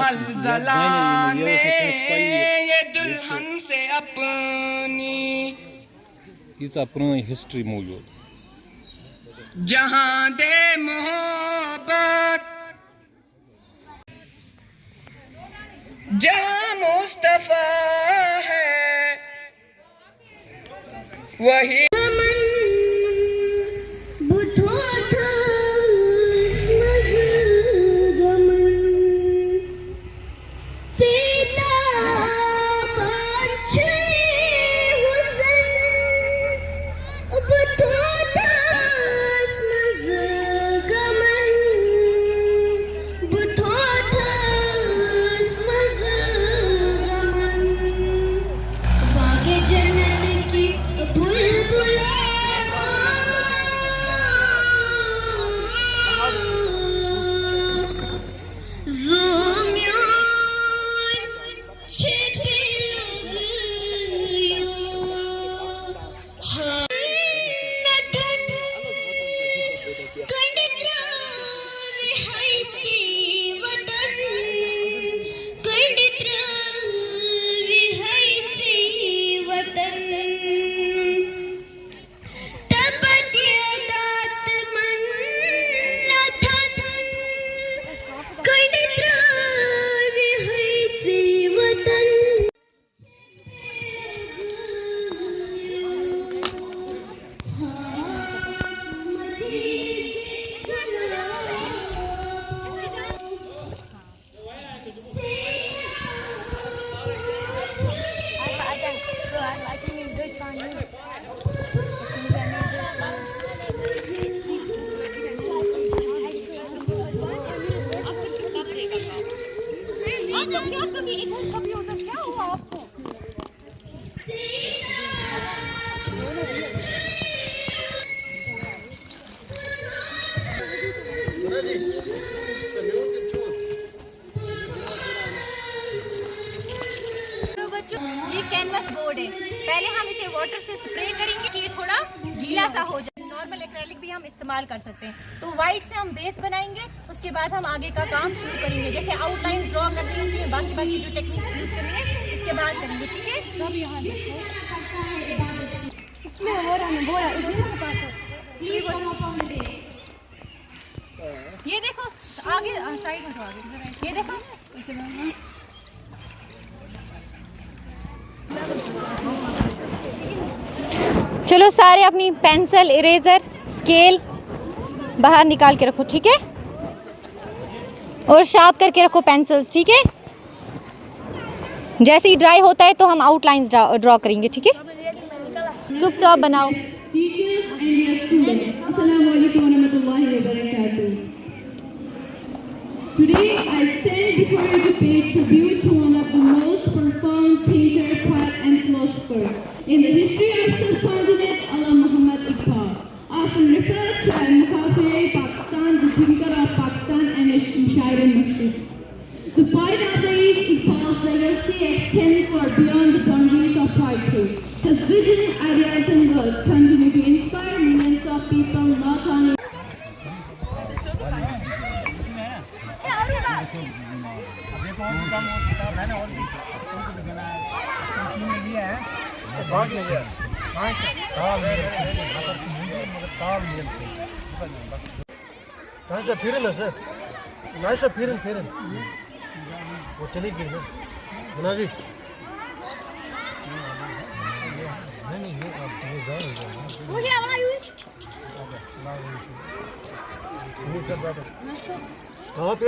हलजला में ये दुल्हन से अपनी यीचा पुरानी हिस्ट्री मौजूद जहां दे मोहब्बत जहां मुस्तफा है वही ये कैनवस बोर्ड है। पहले हम इसे वाटर से स्प्रे करेंगे कि ये थोड़ा गीला सा हो जाए। नॉर्मल एक्रेलिक भी हम इस्तेमाल कर सकते हैं। तो वाइट से हम बेस बनाएंगे, उसके बाद हम आगे का काम शुरू करेंगे। जैसे आउटलाइन ड्रॉ करनी होती है, बाकी जो टेक्निक्स यूज करनी है इसके बाद करेंगे। ठीक है, सब यहाँ देखो इसमें हो रहा है, ये देखो आगे साइड में आगे, ये देखो चलो सारे अपनी पेंसिल, इरेजर, स्केल बाहर निकाल के रखो। ठीक है, और शार्प करके रखो पेंसिल्स। ठीक है, जैसे ही ड्राई होता है तो हम आउटलाइंस ड्रॉ करेंगे। ठीक है, चुपचाप बनाओ। Today I stand before you to pay tribute to one of the most profound thinker, poet and philosopher in the history of subcontinent, Allama Iqbal, often referred to as Mukhafir Pakistan, the thinker of Pakistan and a Shair al-Maqsid. The poet of the East, Iqbal's legacy extends far beyond the boundaries of poetry. His vision, ideas and words continue to inspire millions of people, not only फिर वो चली गई ना मुन्ना जी। नहीं ये अब ये ज़्यादा हो गया। कहाँ पे